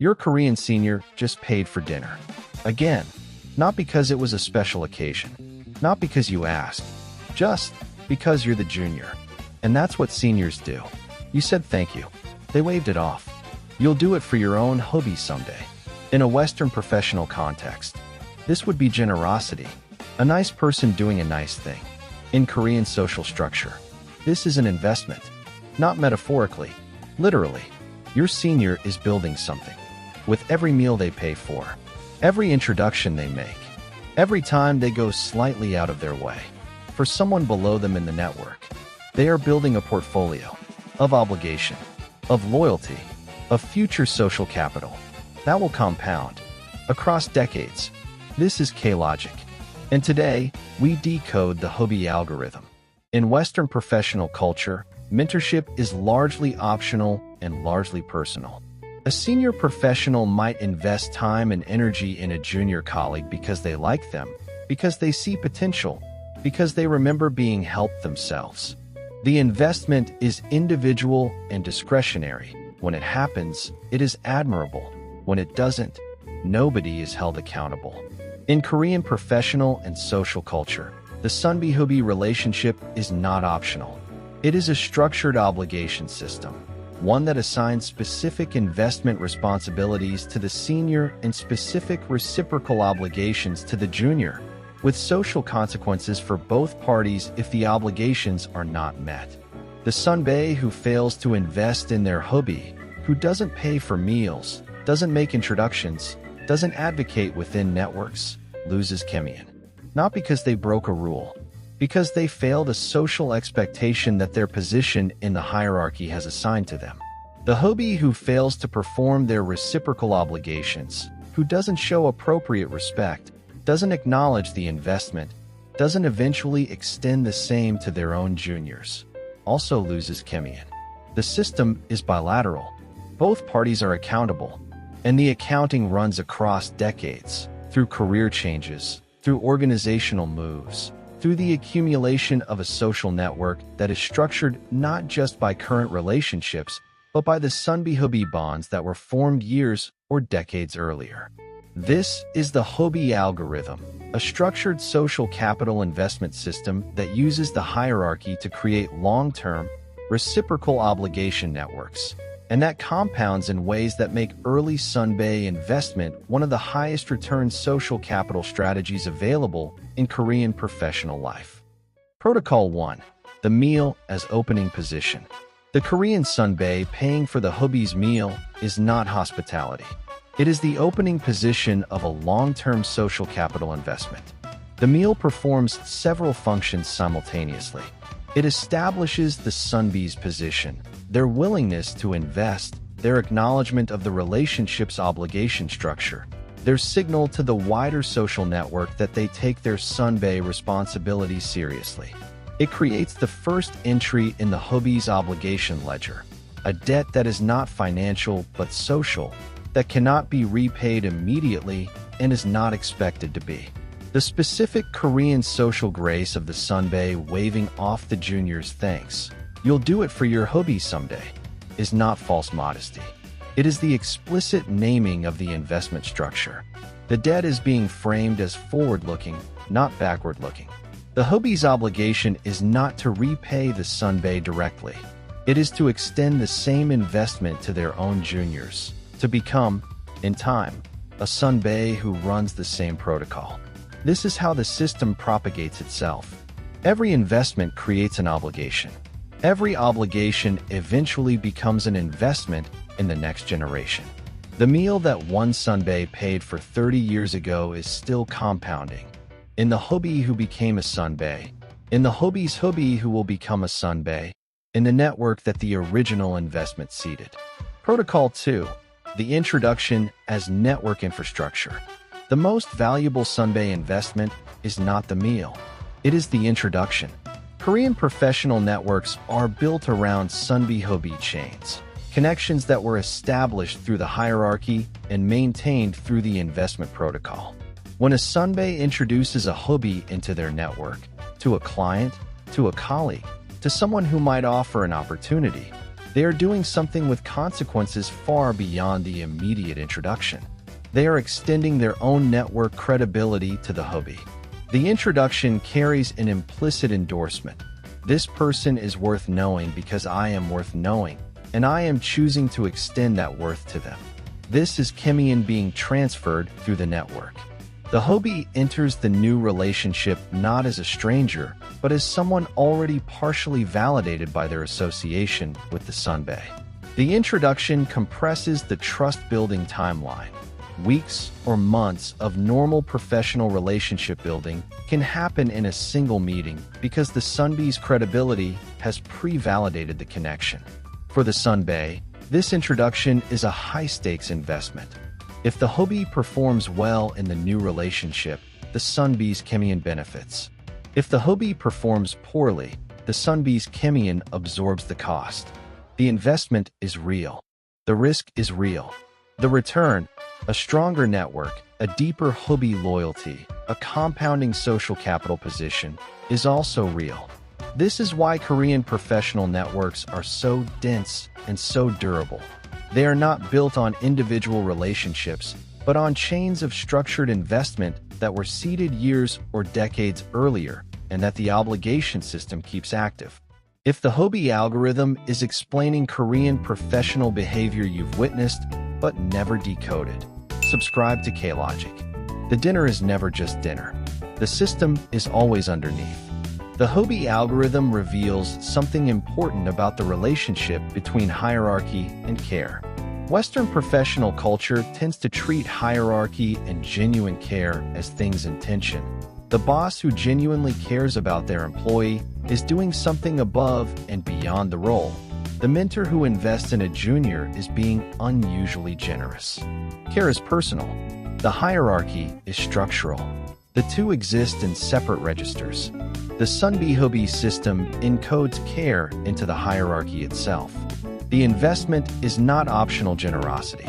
Your Korean senior just paid for dinner. Again, not because it was a special occasion, not because you asked, just because you're the junior. And that's what seniors do. You said thank you. They waved it off. You'll do it for your own Hoobae someday. In a Western professional context, this would be generosity, a nice person doing a nice thing. In Korean social structure, this is an investment, not metaphorically, literally. Your senior is building something. With every meal they pay for, every introduction they make, every time they go slightly out of their way, for someone below them in the network, they are building a portfolio of obligation, of loyalty, of future social capital that will compound across decades. This is K-Logic, and today we decode the Hoobae algorithm. In Western professional culture, mentorship is largely optional and largely personal. A senior professional might invest time and energy in a junior colleague because they like them, because they see potential, because they remember being helped themselves. The investment is individual and discretionary. When it happens, it is admirable. When it doesn't, nobody is held accountable. In Korean professional and social culture, the Sunbae-Hoobae relationship is not optional. It is a structured obligation system, one that assigns specific investment responsibilities to the senior and specific reciprocal obligations to the junior, with social consequences for both parties if the obligations are not met. The Sunbae who fails to invest in their Hoobae, who doesn't pay for meals, doesn't make introductions, doesn't advocate within networks, loses Chemyeon. Not because they broke a rule, because they failed a social expectation that their position in the hierarchy has assigned to them. The Hoobae who fails to perform their reciprocal obligations, who doesn't show appropriate respect, doesn't acknowledge the investment, doesn't eventually extend the same to their own juniors, also loses Chemyeon. The system is bilateral. Both parties are accountable, and the accounting runs across decades, through career changes, through organizational moves, through the accumulation of a social network that is structured not just by current relationships, but by the Sunbae-Hoobae bonds that were formed years or decades earlier. This is the Hoobae algorithm, a structured social capital investment system that uses the hierarchy to create long-term, reciprocal obligation networks, and that compounds in ways that make early Sunbae investment one of the highest return social capital strategies available in Korean professional life. Protocol 1. The meal as opening position. The Korean Sunbae paying for the Hoobae's meal is not hospitality. It is the opening position of a long-term social capital investment. The meal performs several functions simultaneously. It establishes the Sunbae's position, their willingness to invest, their acknowledgement of the relationship's obligation structure, their signal to the wider social network that they take their Sunbae responsibilities seriously. It creates the first entry in the Hoobae's obligation ledger, a debt that is not financial but social, that cannot be repaid immediately and is not expected to be. The specific Korean social grace of the Sunbae waving off the junior's thanks, "You'll do it for your Hoobae someday," is not false modesty. It is the explicit naming of the investment structure. The debt is being framed as forward-looking, not backward-looking. The Hoobae's obligation is not to repay the Sunbae directly. It is to extend the same investment to their own juniors, to become, in time, a Sunbae who runs the same protocol. This is how the system propagates itself. Every investment creates an obligation. Every obligation eventually becomes an investment in the next generation. The meal that one Sunbae paid for 30 years ago is still compounding. In the Hoobae who became a Sunbae, in the Hoobae's Hoobae who will become a Sunbae, in the network that the original investment seeded. Protocol 2. The introduction as network infrastructure. The most valuable Sunbae investment is not the meal. It is the introduction. Korean professional networks are built around Sunbae-Hoobae chains, connections that were established through the hierarchy and maintained through the investment protocol. When a Sunbae introduces a Hoobae into their network, to a client, to a colleague, to someone who might offer an opportunity, They are doing something with consequences far beyond the immediate introduction. They are extending their own network credibility to the Hoobae. The introduction carries an implicit endorsement. This person is worth knowing because I am worth knowing, and I am choosing to extend that worth to them. This is Chemyeon being transferred through the network. The Hoobae enters the new relationship not as a stranger, but as someone already partially validated by their association with the Sunbae. The introduction compresses the trust-building timeline. Weeks or months of normal professional relationship building can happen in a single meeting because the Sunbae's credibility has pre-validated the connection. For the Sunbae, this introduction is a high-stakes investment. If the Hoobae performs well in the new relationship, the Sunbae's Chemyeon benefits. If the Hoobae performs poorly, the Sunbae's Chemyeon absorbs the cost. The investment is real. The risk is real. The return, a stronger network, a deeper Hoobae loyalty, a compounding social capital position, is also real. This is why Korean professional networks are so dense and so durable. They are not built on individual relationships, but on chains of structured investment that were seeded years or decades earlier, and that the obligation system keeps active. If the Hoobae algorithm is explaining Korean professional behavior you've witnessed, but never decoded, subscribe to K-Logic. The dinner is never just dinner. The system is always underneath. The Hoobae algorithm reveals something important about the relationship between hierarchy and care. Western professional culture tends to treat hierarchy and genuine care as things in tension. The boss who genuinely cares about their employee is doing something above and beyond the role. The mentor who invests in a junior is being unusually generous. Care is personal. The hierarchy is structural. The two exist in separate registers. The Sunbae-Hoobae system encodes care into the hierarchy itself. The investment is not optional generosity.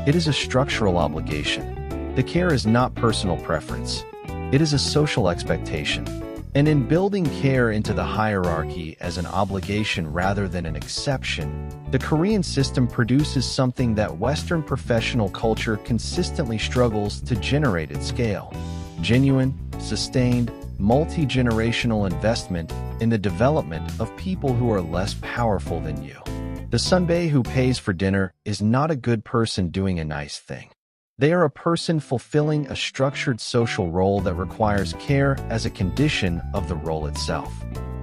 It is a structural obligation. The care is not personal preference. It is a social expectation. And in building care into the hierarchy as an obligation rather than an exception, the Korean system produces something that Western professional culture consistently struggles to generate at scale: genuine, sustained, multi-generational investment in the development of people who are less powerful than you. The Sunbae who pays for dinner is not a good person doing a nice thing. They are a person fulfilling a structured social role that requires care as a condition of the role itself.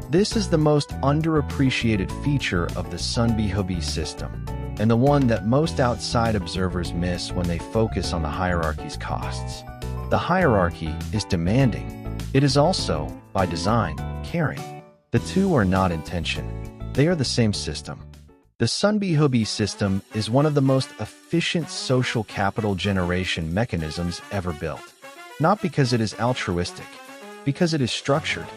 This is the most underappreciated feature of the Sunbae-Hoobae system, and the one that most outside observers miss when they focus on the hierarchy's costs. The hierarchy is demanding. It is also, by design, caring. The two are not in tension. They are the same system. The Sunbae-Hoobae system is one of the most efficient social capital generation mechanisms ever built. Not because it is altruistic, because it is structured.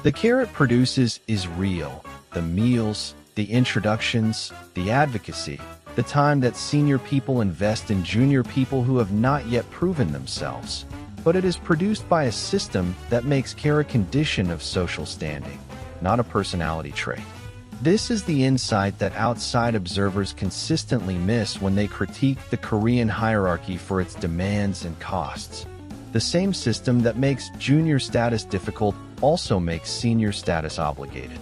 The care it produces is real. The meals, the introductions, the advocacy, the time that senior people invest in junior people who have not yet proven themselves. But it is produced by a system that makes care a condition of social standing, not a personality trait. This is the insight that outside observers consistently miss when they critique the Korean hierarchy for its demands and costs. The same system that makes junior status difficult also makes senior status obligated.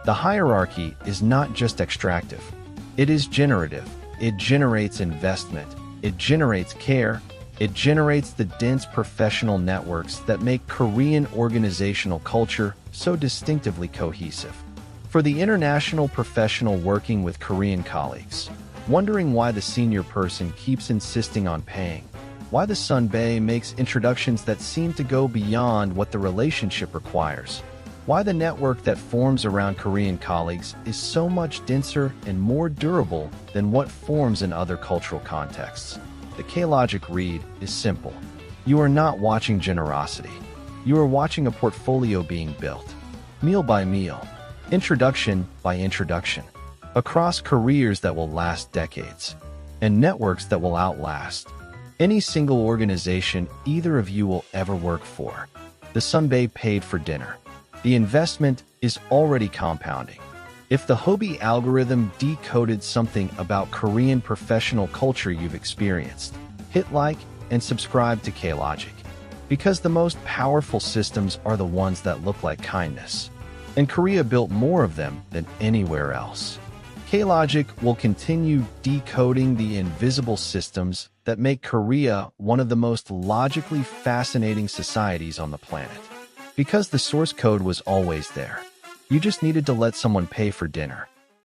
The hierarchy is not just extractive. It is generative. It generates investment. It generates care. It generates the dense professional networks that make Korean organizational culture so distinctively cohesive. For the international professional working with Korean colleagues, wondering why the senior person keeps insisting on paying, why the Sunbae makes introductions that seem to go beyond what the relationship requires, why the network that forms around Korean colleagues is so much denser and more durable than what forms in other cultural contexts. The K-Logic read is simple. You are not watching generosity. You are watching a portfolio being built, meal by meal, introduction by introduction, across careers that will last decades, and networks that will outlast any single organization either of you will ever work for. The Sunbae paid for dinner. The investment is already compounding. If the Hoobae algorithm decoded something about Korean professional culture you've experienced, hit like and subscribe to K-Logic, because the most powerful systems are the ones that look like kindness. And Korea built more of them than anywhere else. K-Logic will continue decoding the invisible systems that make Korea one of the most logically fascinating societies on the planet. Because the source code was always there. You just needed to let someone pay for dinner.